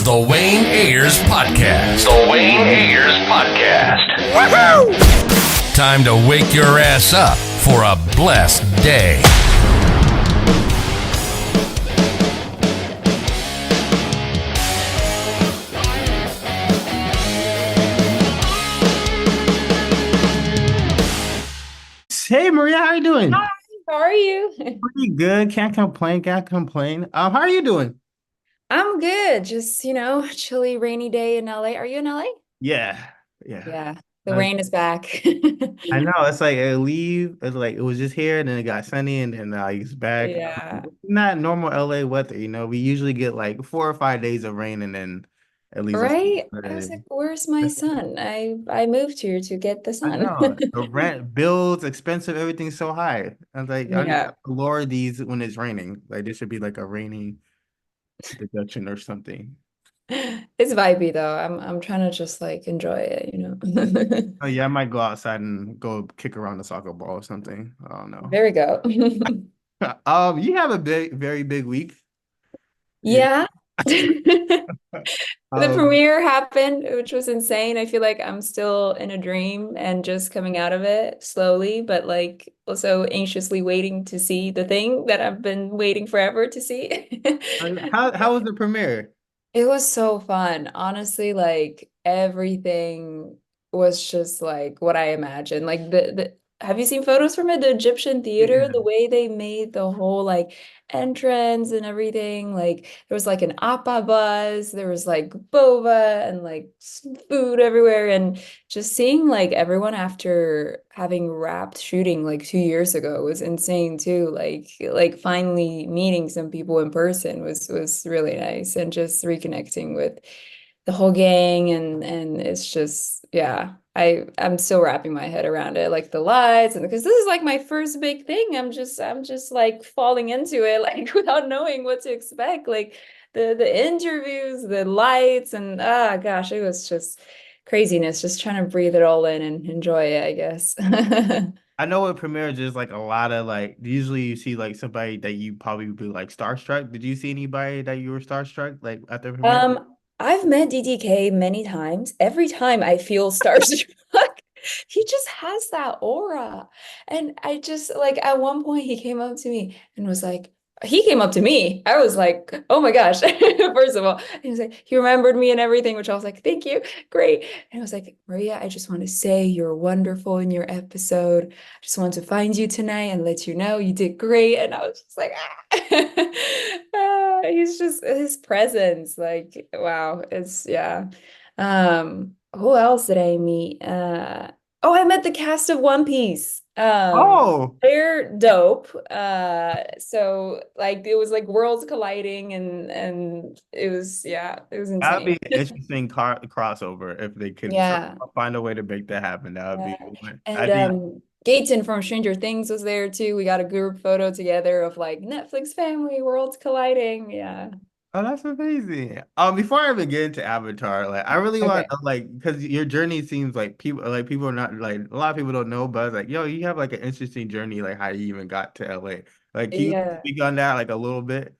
The Wayne Ayers Podcast. The Wayne Ayers Podcast. Woohoo! Time to wake your ass up for a blessed day. Hey Maria, how are you doing? Hi, how are you? Pretty good. Can't complain. Can't complain. How are you doing? I'm good. Just, chilly, rainy day in LA. Are you in LA? Yeah, yeah. Yeah, the Uh, rain is back. I know. It's like it's like it was just here, and then it got sunny, and then it's back. Yeah. Not normal LA weather. We usually get like 4 or 5 days of rain, and then at least it's. Right? I was like, where's my sun? I moved here to get the I sun. know the rent, bills, expensive, everything's so high. I was like, I need Yeah. to lower these when it's raining. Like there should be like a rainy deduction or something. It's vibey though. I'm trying to just like enjoy it. Oh yeah, I might go outside and go kick around the soccer ball or something. I don't know. There we go. You have a very big week. You, Yeah. The um, premiere happened, which was insane. I feel like I'm still in a dream and just coming out of it slowly, but like also anxiously waiting to see the thing that I've been waiting forever to see. how was the premiere? It was so fun. Honestly, like everything was just like what I imagined. Like the have you seen photos from it? The Egyptian theater, Yeah. the way they made the whole like entrance and everything. Like there was like an appa buzz, there was like boba and like food everywhere. And just seeing like everyone after having wrapped shooting like 2 years ago was insane too. Like finally meeting some people in person was really nice and just reconnecting with the whole gang and it's just yeah. I'm still wrapping my head around it, like the lights, and because this is like my first big thing. I'm just like falling into it, like without knowing what to expect. Like the interviews, the lights, and gosh, it was just craziness. Just trying to breathe it all in and enjoy it, I guess. I know at premiere there's like a lot of like usually you see like somebody that you probably would be like starstruck. Did you see anybody that you were starstruck like at the premiere? I've met DDK many times. Every time I feel starstruck. He just has that aura. And I just like at one point he came up to me and was like, he came up to me. I was like, oh my gosh. First of all, he was like, he remembered me and everything, which I was like, thank you. Great. And I was like, Maria, I just want to say you're wonderful in your episode. I just want to find you tonight and let you know you did great. And I was just like, ah. He's just his presence, like, wow, it's yeah. Who else did I meet? Oh, I met the cast of One Piece. Oh, They're dope. So like it was like worlds colliding and it was yeah, it was that'd be insane. an interesting crossover if they could Yeah. find a way to make that happen. That would Yeah. be. I And think. Gaten from Stranger Things was there too. We got a group photo together of like Netflix family, worlds colliding. Yeah. Oh, that's amazing. Before I even get into Avatar, like I really want Okay. to like because your journey seems like people are not like a lot of people don't know, but it's like yo, you have like an interesting journey, like how you even got to LA. Like, can you Yeah. speak on that like a little bit?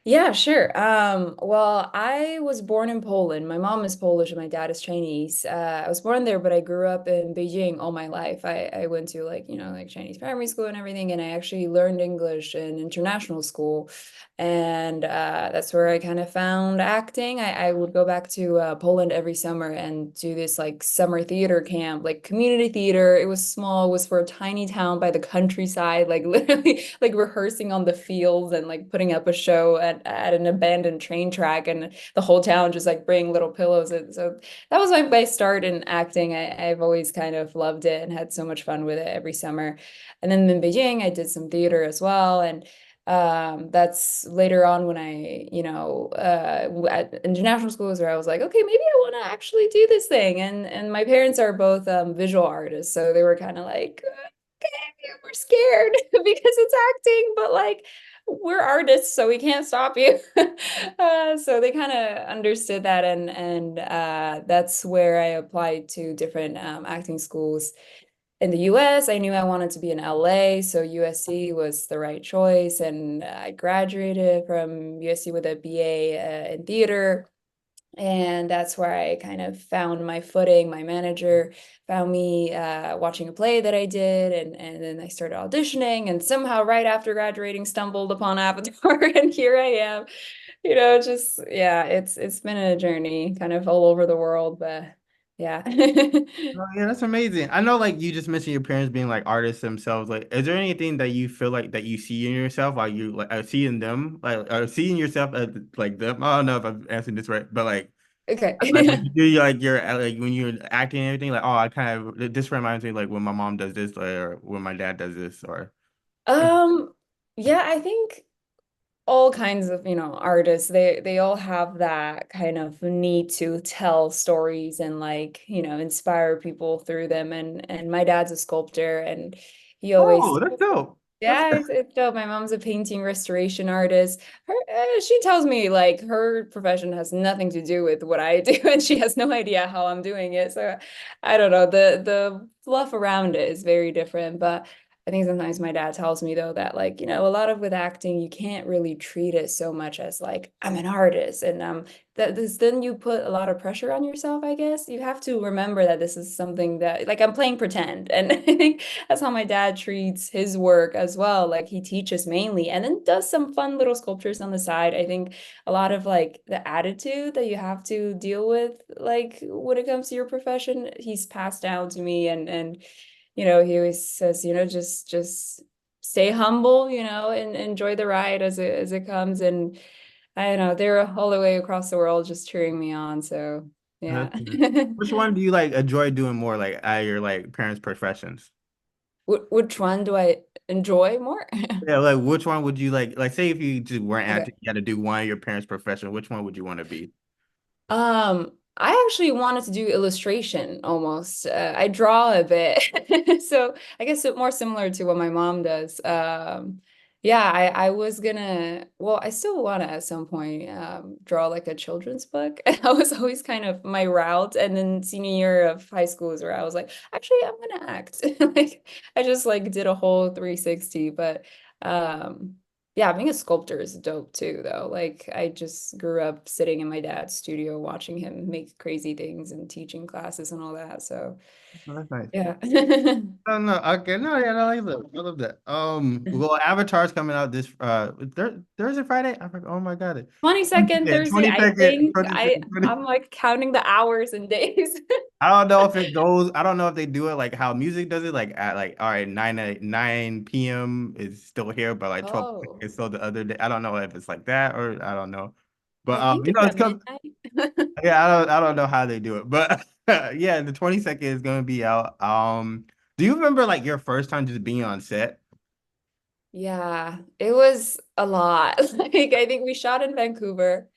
Yeah, sure. Well, I was born in Poland. My mom is Polish and my dad is Chinese. I was born there, but I grew up in Beijing all my life. I went to like, like Chinese primary school and everything, and I actually learned English in international school. And that's where I kind of found acting. I would go back to Poland every summer and do this like summer theater camp, like community theater. It was small, it was for a tiny town by the countryside, like literally like rehearsing on the fields and like putting up a show at an abandoned train track and the whole town just like bring little pillows. And so that was my start in acting. I've always kind of loved it and had so much fun with it every summer. And then in Beijing, I did some theater as well. And that's later on when at international schools where I was like, okay, maybe I want to actually do this thing. And my parents are both visual artists, so they were kind of like, okay, we're scared because it's acting, but like we're artists, so we can't stop you. So they kind of understood that, and that's where I applied to different acting schools in the US. I knew I wanted to be in LA, so USC was the right choice. And I graduated from USC with a BA in theater. And that's where I kind of found my footing. My manager found me watching a play that I did, and then I started auditioning, and somehow right after graduating, stumbled upon Avatar, and here I am. Just yeah, it's been a journey, kind of all over the world, but yeah. Oh, yeah, that's amazing. I know, like you just mentioned your parents being like artists themselves. Like, is there anything that you feel like that you see in yourself, while you like see in them, like or seeing yourself as like them? I don't know if I'm answering this right, but Okay. like when you do like your like when you're acting and everything, like oh, I kind of this reminds me like when my mom does this or when my dad does this or. Um, yeah, I think all kinds of, artists, they all have that kind of need to tell stories and like, inspire people through them. And my dad's a sculptor, and he always Oh, that's dope. That's yeah, it's dope. My mom's a painting restoration artist. She tells me like her profession has nothing to do with what I do, and she has no idea how I'm doing it. So I don't know. The fluff around it is very different. But I think sometimes my dad tells me though that like, a lot of with acting, you can't really treat it so much as like I'm an artist, and that this then you put a lot of pressure on yourself, I guess. You have to remember that this is something that like I'm playing pretend. And I think that's how my dad treats his work as well. Like he teaches mainly and then does some fun little sculptures on the side. I think a lot of like the attitude that you have to deal with, like when it comes to your profession, he's passed down to me, and he always says, just stay humble, and enjoy the ride as it comes. And I don't know, they're all the way across the world just cheering me on. So yeah. that's good. Which one do you like enjoy doing more, like at your like parents' professions? Which one do I enjoy more? Yeah, like which one would you like? Say if you just weren't Okay. acting, you had to do one of your parents' profession. Which one would you want to be? I actually wanted to do illustration almost. I draw a bit, so I guess it more similar to what my mom does. Yeah, I was gonna, well, I still wanna at some point draw like a children's book. That was always kind of my route. And then senior year of high school is where I was like, actually, I'm gonna act. Like I just like did a whole 360, but um yeah, being a sculptor is dope too, though. Like, I just grew up sitting in my dad's studio watching him make crazy things and teaching classes and all that. So, Oh, that's nice. yeah. Oh no, okay, no, yeah, no, I love that. Well, Avatar's coming out this Thursday, Friday. I forgot. Oh my God, 22nd yeah, Thursday, twenty I second, think. I'm like counting the hours and days. I don't know if it goes. I don't know if they do it like how music does it. Like at like all right, 9 p.m. is still here, but like 12 Oh, is still the other day. I don't know if it's like that or I don't know. But I think you it's know, it's at come. midnight. Yeah, I don't know how they do it, but yeah, the 22nd is gonna be out. Do you remember like your first time just being on set? Yeah, it was a lot. Like, I think we shot in Vancouver.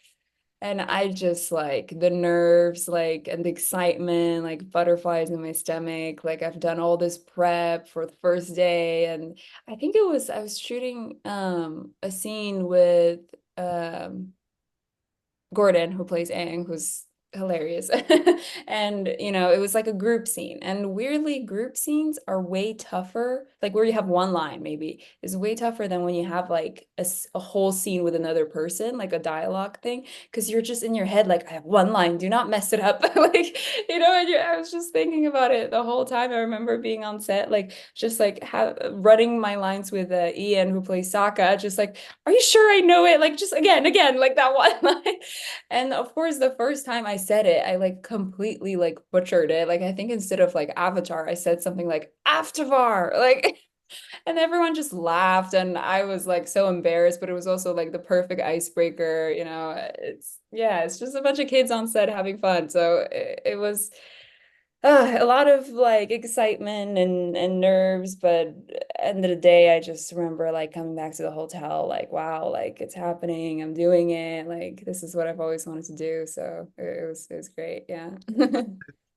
And I just like the nerves, like, and the excitement, like butterflies in my stomach. Like, I've done all this prep for the first day. And I was shooting a scene with um Gordon, who plays Aang, who's hilarious. And, it was like a group scene. And weirdly, group scenes are way tougher. Like where you have one line, maybe, is way tougher than when you have like a whole scene with another person, like a dialogue thing. Because you're just in your head, like, I have one line, do not mess it up. Like, and I was just thinking about it the whole time. I remember being on set, like, just like running my lines with Ian, who plays Sokka, just like, are you sure I know it? Like, just again, like that one line. And of course, the first time I said it, I like completely like butchered it. Like, I think instead of like Avatar, I said something like Aftervar, like, and everyone just laughed, and I was like so embarrassed, but it was also like the perfect icebreaker. Yeah, it's just a bunch of kids on set having fun. So it was a lot of like excitement and nerves, but end of the day, I just remember like coming back to the hotel, like, wow, like it's happening, I'm doing it, like this is what I've always wanted to do. So it was great, yeah.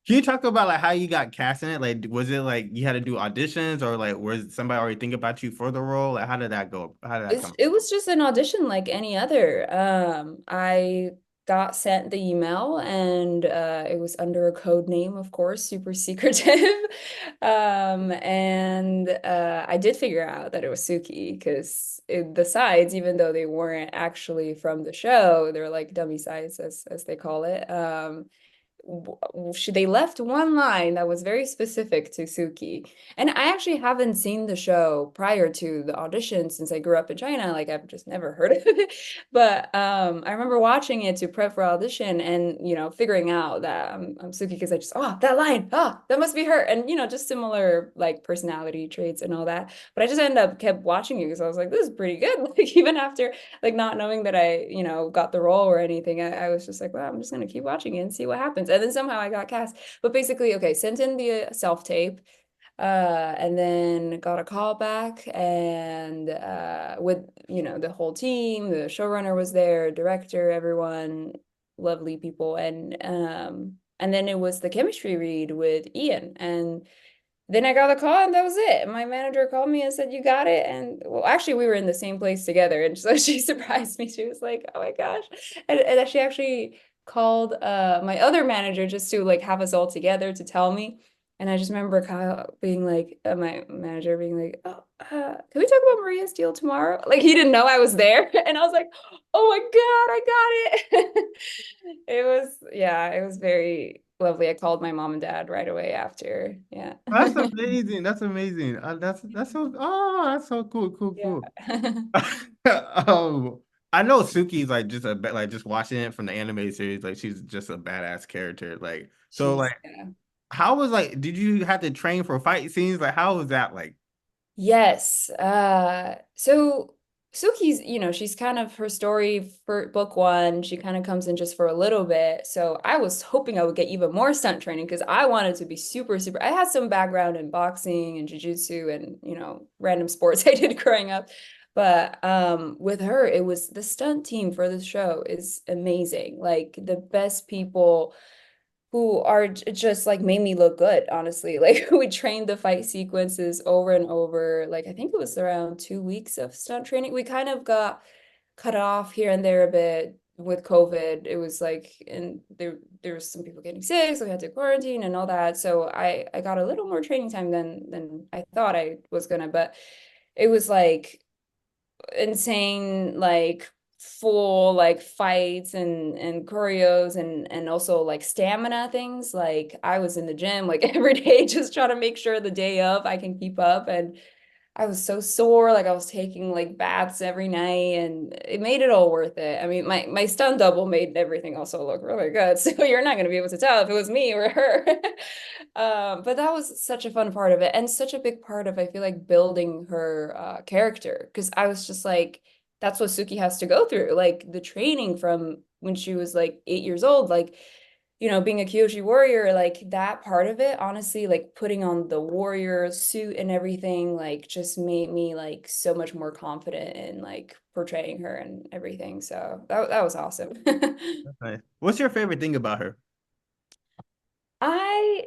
Can you talk about like how you got cast in it? Like, was it like you had to do auditions or like was somebody already think about you for the role? Like, how did that go? How did that come? It was just an audition like any other. I got sent the email, and it was under a code name, of course, super secretive. And I did figure out that it was Suki because the sides, even though they weren't actually from the show, they're like dummy sides, as they call it. They left one line that was very specific to Suki. And I actually haven't seen the show prior to the audition since I grew up in China. Like I've just never heard of it. But I remember watching it to prep for audition and, figuring out that I'm Suki because I just, oh, that line, oh, that must be her. And, just similar like personality traits and all that. But I just kept watching it because I was like, this is pretty good. Like even after like not knowing that I, got the role or anything, I was just like, well, I'm just gonna keep watching it and see what happens. And then somehow I got cast. But basically, okay, sent in the self-tape, and then got a call back, and with the whole team, the showrunner was there, director, everyone, lovely people, and then it was the chemistry read with Ian, and then I got a call and that was it. My manager called me and said, "You got it." And well, actually, we were in the same place together. And so she surprised me. She was like, "Oh my gosh." And she actually called my other manager just to like have us all together to tell me. And I just remember Kyle being like, my manager being like, "Oh, can we talk about Maria's deal tomorrow?" Like he didn't know I was there. And I was like, "Oh my God, I got it." It was, yeah, it was very lovely. I called my mom and dad right away after. Yeah. That's amazing. That's amazing. That's so that's so cool, cool, Yeah. cool. Um, I know Suki's like just like just watching it from the anime series, like she's just a badass character. Like so She's, like yeah. how was like did you have to train for fight scenes? Like how was that like? Yes. So Suki's, she's kind of her story for book one, she kind of comes in just for a little bit. So I was hoping I would get even more stunt training because I wanted to be super, super. I had some background in boxing and jujitsu and, random sports I did growing up. But with her, it was the stunt team for the show is amazing. Like the best people who are just like made me look good, honestly. Like we trained the fight sequences over and over. Like I think it was around 2 weeks of stunt training. We kind of got cut off here and there a bit with COVID. It was like, and there was some people getting sick, so we had to quarantine and all that. So I got a little more training time than I thought I was gonna, but it was like insane, like full like fights and choreos and also like stamina things. Like I was in the gym like every day just trying to make sure the day of I can keep up, and I was so sore, like I was taking like baths every night, and it made it all worth it. I mean, my stunt double made everything also look really good. So you're not gonna be able to tell if it was me or her. But that was such a fun part of it, and such a big part of I feel like building her character. Because I was just like, that's what Suki has to go through. Like the training from when she was like 8 years old, like being a Kyoshi warrior, like that part of it, honestly, like putting on the warrior suit and everything, like just made me like so much more confident in like portraying her and everything. So that was awesome. Nice. What's your favorite thing about her? I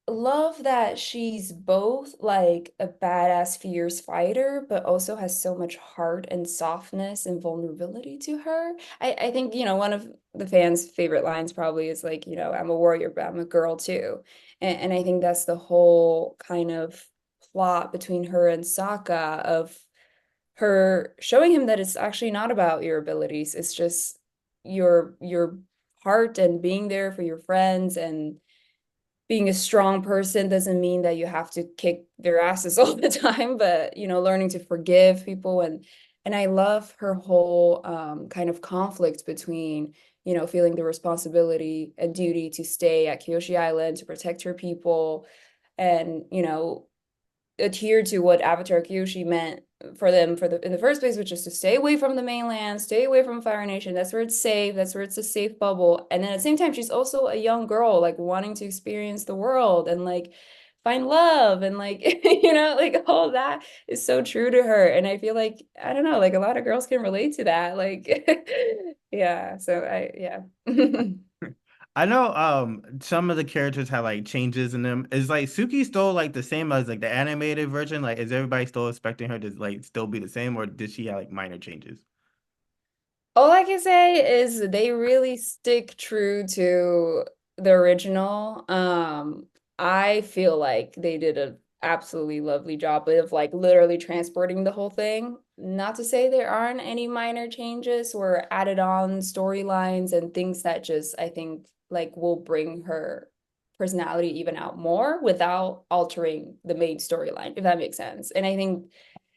love that she's both like a badass fierce fighter, but also has so much heart and softness and vulnerability to her. I think, one of the fans' favorite lines probably is like, I'm a warrior, but I'm a girl too. And I think that's the whole kind of plot between her and Sokka of her showing him that it's actually not about your abilities. It's just your heart and being there for your friends, and being a strong person doesn't mean that you have to kick their asses all the time, but learning to forgive people. And I love her whole kind of conflict between feeling the responsibility and duty to stay at Kyoshi Island to protect her people, and adhere to what Avatar Kyoshi meant for them in the first place, which is to stay away from the mainland, stay away from Fire Nation. That's where it's safe. That's where it's a safe bubble. And then at the same time, she's also a young girl, like wanting to experience the world and like find love and like like all that is so true to her. And I feel like I don't know, like a lot of girls can relate to that. Like yeah. So yeah. I know some of the characters have like changes in them. Is like Suki still like the same as like the animated version? Like is everybody still expecting her to like still be the same or did she have like minor changes? All I can say is they really stick true to the original. I feel like they did an absolutely lovely job of like literally transporting the whole thing. Not to say there aren't any minor changes or added on storylines and things that just I think like will bring her personality even out more without altering the main storyline, if that makes sense. And I think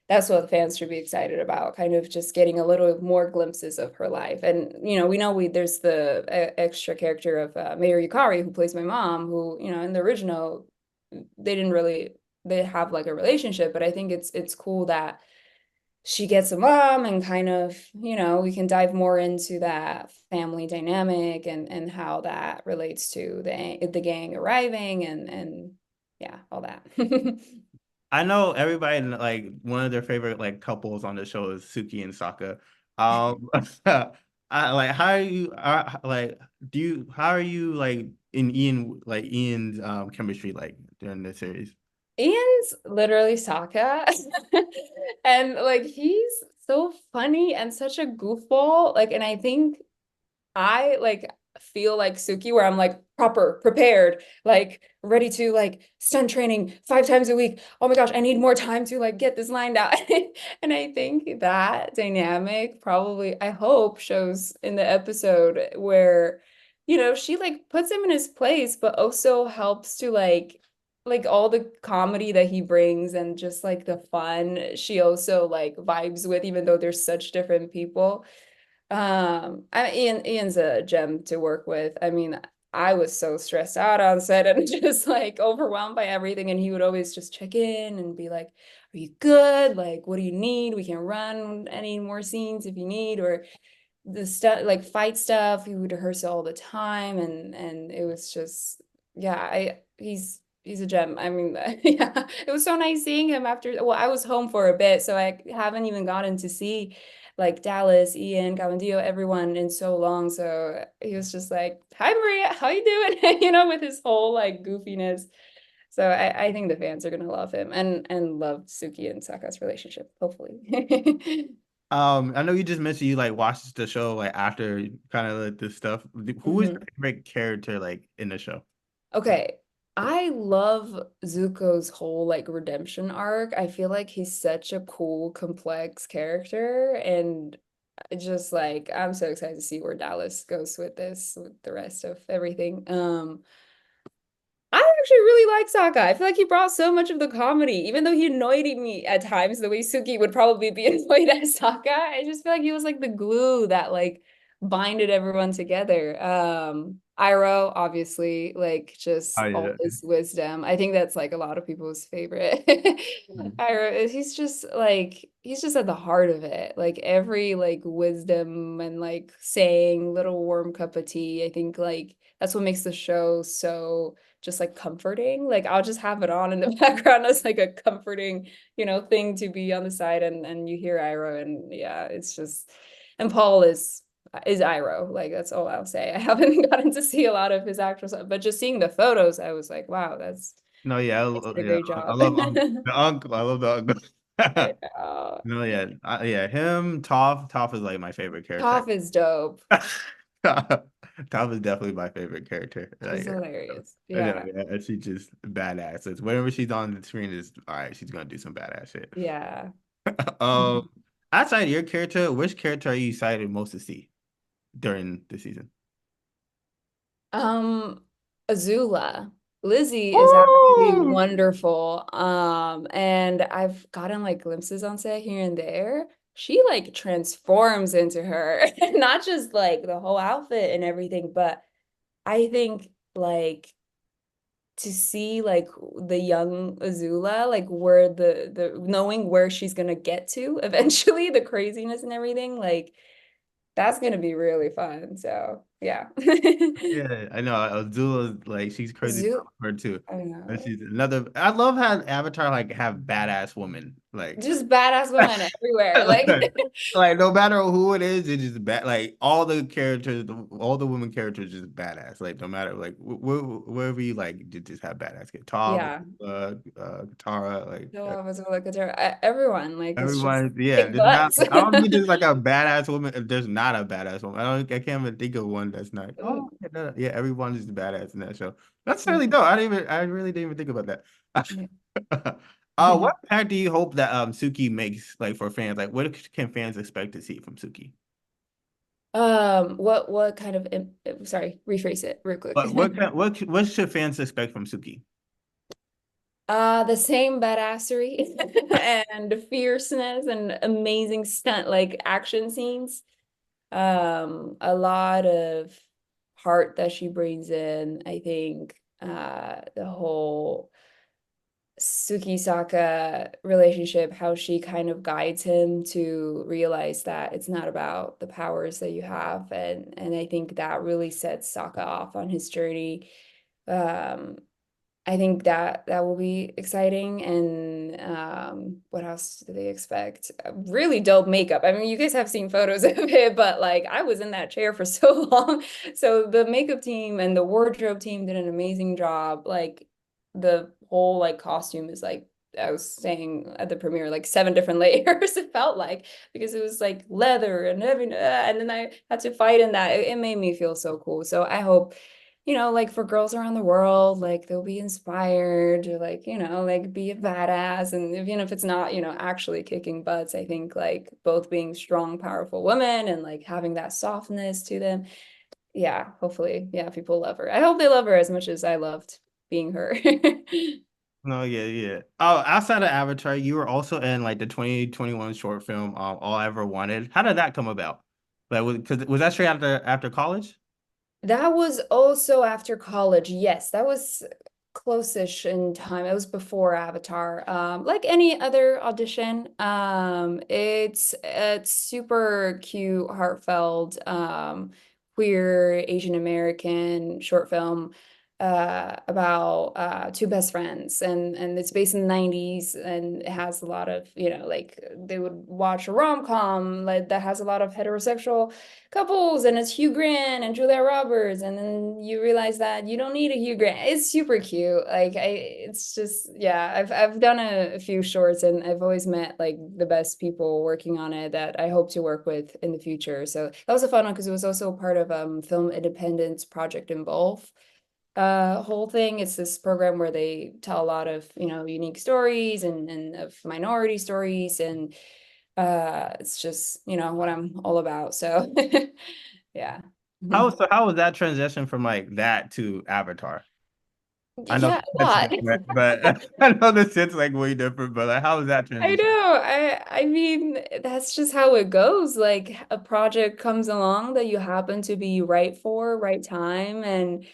that's what fans should be excited about, kind of just getting a little more glimpses of her life. And we know there's the extra character of Mayor Yukari, who plays my mom, who in the original they didn't really they have like a relationship, but I think it's cool that she gets a mom and kind of we can dive more into that family dynamic and how that relates to the gang arriving and yeah, all that. I know everybody like one of their favorite like couples on the show is Suki and Saka. I like how are you like do you how are you like in Ian's chemistry like during the series? Ian's literally Sokka. And like he's so funny and such a goofball. Like, and I think I like feel like Suki where I'm like proper, prepared, like ready to like stunt training 5 times a week. Oh my gosh, I need more time to like get this lined out. And I think that dynamic probably, I hope, shows in the episode where, she like puts him in his place, but also helps to like all the comedy that he brings and just like the fun she also like vibes with, even though they're such different people. Ian's a gem to work with. I mean, I was so stressed out on set and just like overwhelmed by everything, and he would always just check in and be like, "Are you good? Like, what do you need? We can run any more scenes if you need." Or the stuff like fight stuff, we would rehearse it all the time, and it was just yeah, he's a gem. I mean, yeah, it was so nice seeing him after. Well, I was home for a bit, so I haven't even gotten to see like Dallas, Ian, Gavandio, everyone in so long. So he was just like, "Hi, Maria, how you doing?" With his whole like goofiness. So I think the fans are gonna love him and love Suki and Saka's relationship, hopefully. I know you just mentioned you like watched the show like after kind of like this stuff. Who is your Mhm. favorite character like in the show? Okay. I love Zuko's whole like redemption arc. I feel like he's such a cool, complex character, and just like I'm so excited to see where Dallas goes with this, with the rest of everything. I actually really like Sokka. I feel like he brought so much of the comedy, even though he annoyed me at times the way Suki would probably be annoyed at Sokka. I just feel like he was like the glue that like binded everyone together. Iroh, obviously, like just Oh all yeah. his wisdom. I think that's like a lot of people's favorite. Iroh, he's just at the heart of it. Like every like wisdom and like saying little warm cup of tea. I think like that's what makes the show so just like comforting. Like I'll just have it on in the background as like a comforting, thing to be on the side, and you hear Iroh, and yeah, it's just and Paul is Iroh. Like that's all I'll say. I haven't gotten to see a lot of his actual stuff, but just seeing the photos, I was like, wow, No, yeah, they did a yeah. great I job. love the uncle. I love the I uncle. know. No, yeah, yeah. Him, Toph. Toph is like my favorite character. Toph is dope. Toph is definitely my favorite character. She's Like, hilarious. yeah, Yeah. yeah, she's just badass. It's whenever she's on the screen, is all right. She's gonna do some badass shit. Yeah. Um, outside your character, which character are you excited most to see during the season? Um, Azula. Lizzie is actually Woo! wonderful. And I've gotten like glimpses on set here and there. She like transforms into her, not just like the whole outfit and everything, but I think like to see like the young Azula, like where the knowing where she's gonna get to eventually, the craziness and everything, like that's gonna be really fun. So Yeah. Yeah, I know. Azula's like she's crazy Zoo. for her too. I And know. she's another. I love how Avatar like have badass women. Like, Just badass women everywhere. Like, like no matter who it is, it's just bad. Like all the characters, all the women characters, just badass. Like no matter like wherever you like, you just have badass. Tom, yeah. Katara, like No, I was like, everyone, like, it's just everyone. Yeah, big there's not. butts. I don't think there's like a badass woman. If there's not a badass woman, I don't. I can't even think of one that's not. Oh, yeah, no, yeah, everyone is badass in that show. That's really dope. I didn't even. I really didn't even think about that. What impact do you hope that Suki makes like for fans? Like, what can fans expect to see from Suki? What kind of sorry, rephrase it real quick. But what should fans expect from Suki? The same badassery and fierceness and amazing stunt like action scenes. A lot of heart that she brings in. I think the whole Suki Saka relationship, how she kind of guides him to realize that it's not about the powers that you have, and I think that really sets Sokka off on his journey. Um, I think that that will be exciting. And what else do they expect? Really dope makeup. I mean, you guys have seen photos of it, but like I was in that chair for so long. So the makeup team and the wardrobe team did an amazing job. Like the whole like costume is like I was saying at the premiere, like 7 different layers, it felt like, because it was like leather and everything. And then I had to fight in that. It made me feel so cool. So I hope, like for girls around the world, like they'll be inspired to like, like be a badass. And even if it's not, actually kicking butts, I think like both being strong, powerful women and like having that softness to them. Yeah, hopefully, yeah, people love her. I hope they love her as much as I loved being her. No, yeah, yeah. Oh, outside of Avatar, you were also in like the 2021 short film, All I Ever Wanted. How did that come about? Like, was that straight after college? That was also after college. Yes, that was close-ish in time. It was before Avatar. Like any other audition, it's super cute, heartfelt, queer Asian American short film about two best friends, and it's based in the 90s, and it has a lot of, like they would watch a rom-com like that has a lot of heterosexual couples, and it's Hugh Grant and Julia Roberts, and then you realize that you don't need a Hugh Grant. It's super cute. Like it's just, yeah, I've done a few shorts, and I've always met like the best people working on it that I hope to work with in the future. So that was a fun one because it was also part of Film Independence Project Involve whole thing. It's this program where they tell a lot of, unique stories and of minority stories, and it's just, what I'm all about. So yeah. How was that transition from like that to Avatar? I know Yeah, a that's lot. different, but I know the shit's like way different. But like, how was that I transition? know. I mean, that's just how it goes. Like a project comes along that you happen to be right for, right time, and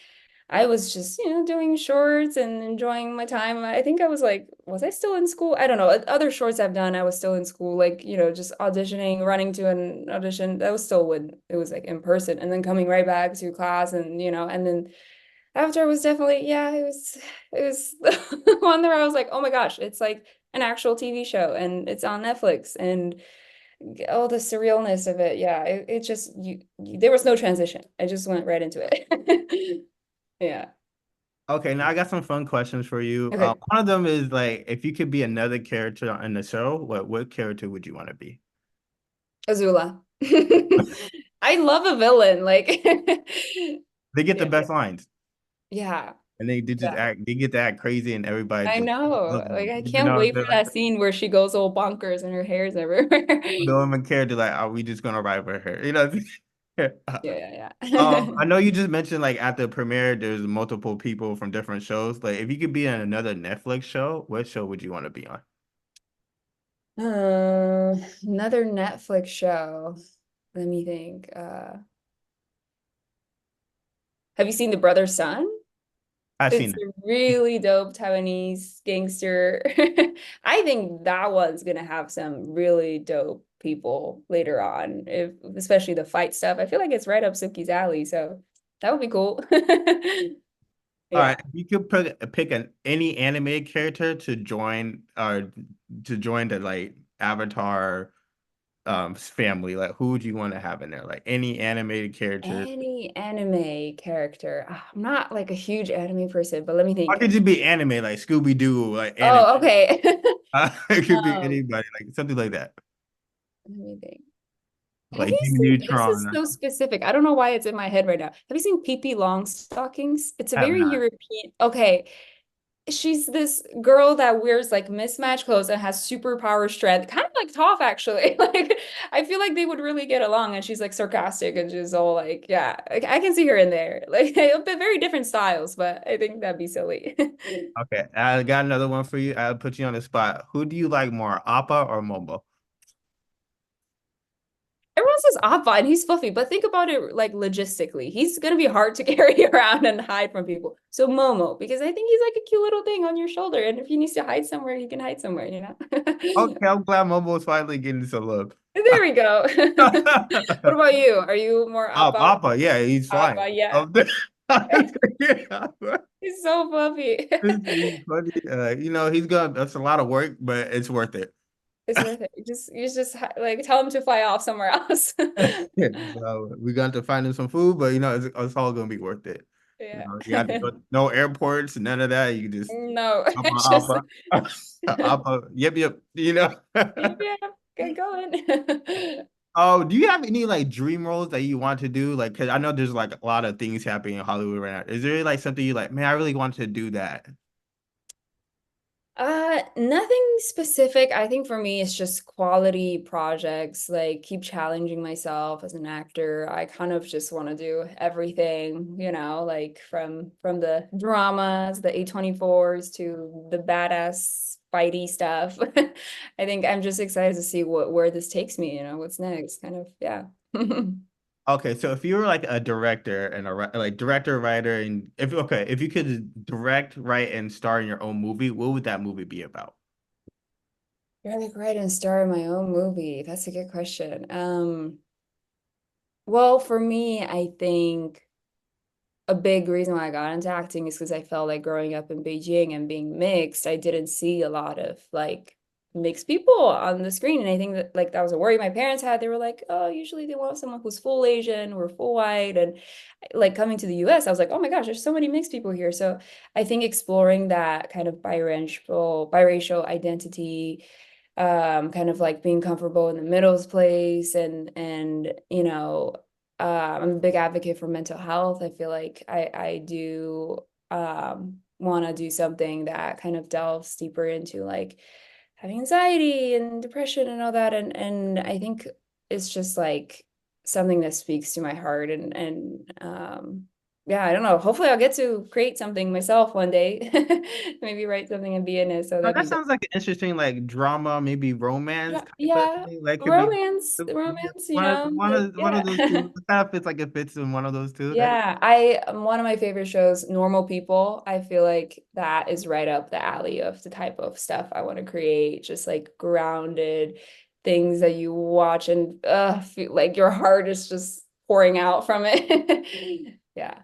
I was just, doing shorts and enjoying my time. I think I was like, was I still in school? I don't know. Other shorts I've done, I was still in school, like, just auditioning, running to an audition. That was still when it was like in person, and then coming right back to class, and and then after was definitely, yeah, it was the one where I was like, oh my gosh, it's like an actual TV show and it's on Netflix, and all the surrealness of it. Yeah, it just there was no transition. I just went right into it. Yeah. Okay, now I got some fun questions for you. Okay. One of them is like, if you could be another character in the show, what character would you want to be? Azula. I love a villain. Like, They get the yeah, best lines, yeah, and they just yeah. act. They get to act crazy, and everybody I just know. loves Like, them, I even can't though wait they're for like that scene where she goes all bonkers and her hair's everywhere. the women character. Like, are we just gonna ride for her? You know. Yeah, yeah, I know you just mentioned like at the premiere, there's multiple people from different shows. Like, if you could be in another Netflix show, what show would you want to be on? yeah. Another Netflix show. Let me think. Have you seen The Brother Son? I've seen It's it. a really dope Taiwanese gangster. I think that one's gonna have some really dope people later on, if especially the fight stuff. I feel like it's right up Suki's alley, so that would be cool. All Yeah. right, you could pick any animated character to join or to join the like Avatar family. Like who would you want to have in there? Like any animated character. Any anime character. I'm not like a huge anime person, but let me Or think. could just be anime, like Scooby Doo, like anime. Oh, okay. It could be Um, anybody, like something like that. let me think. Have Like you Jimmy seen, this is Neutron. so specific. I don't know why it's in my head right now. Have you seen Pee Longstockings? It's a I have very not. European. Okay. She's this girl that wears like mismatched clothes and has superpower strength, kind of like Toph actually. Like I feel like they would really get along, and she's like sarcastic and she's all like, yeah, I can see her in there. Like a bit very different styles, but I think that'd be silly. Okay, I got another one for you. I'll put you on the spot. Who do you like more, Appa or Momo? Everyone says Appa and he's fluffy, but think about it like logistically. He's gonna be hard to carry around and hide from people. So Momo, because I think he's like a cute little thing on your shoulder, and if he needs to hide somewhere, he can hide somewhere, you know? Okay, I'm glad Momo is finally getting some love. There we go. What about you? Are you more Appa? Appa, yeah, he's flying. Appa, yeah. Yeah. He's so fluffy. He's funny. He's gonna. That's a lot of work, but it's worth it. It's worth it. You just like tell him to fly off somewhere else. Yeah, so we got to find him some food, but it's all gonna be worth it. Yeah. You got to go, no airports, none of that. You just No, Appa, just Appa, Appa. Yep, yep. yeah, get going. Oh, do you have any like dream roles that you want to do? Like, cause I know there's like a lot of things happening in Hollywood right now. Is there like something you like, man, I really want to do that? Nothing specific. I think for me, it's just quality projects, like keep challenging myself as an actor. I kind of just want to do everything, like from the dramas, the A24s to the badass fighty stuff. I think I'm just excited to see where this takes me, what's next, kind of, yeah. Okay, so if you were like a director and like director, writer, and if you could direct, write, and star in your own movie, what would that movie be about? You're like write and star in my own movie. That's a good question. Well, for me, I think a big reason why I got into acting is because I felt like growing up in Beijing and being mixed, I didn't see a lot of like mixed people on the screen. And I think that like that was a worry my parents had. They were like, oh, usually they want someone who's full Asian or full white. And like coming to the US, I was like, oh my gosh, there's so many mixed people here. So I think exploring that kind of biracial identity, kind of like being comfortable in the middle place, and I'm a big advocate for mental health. I feel like I do want to do something that kind of delves deeper into like having anxiety and depression and all that, and I think it's just like something that speaks to my heart, and yeah, I don't know. Hopefully I'll get to create something myself one day. Maybe write something and be in it. So Oh, that'd that be sounds like an interesting like drama, maybe romance yeah, type of yeah. thing. That could be Romance, one of yeah. those two. It kind of fits like it fits in one of those two. Yeah, one of my favorite shows, Normal People. I feel like that is right up the alley of the type of stuff I want to create, just like grounded things that you watch and feel like your heart is just pouring out from it. Yeah.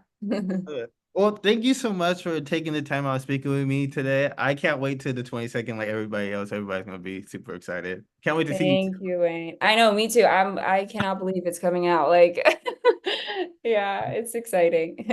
Well, thank you so much for taking the time out speaking with me today. I can't wait till the 22nd, like everybody else. Everybody's gonna be super excited. Can't wait to see you. Thank you, Wayne. I know, me too. I cannot believe it's coming out. Like, yeah, it's exciting.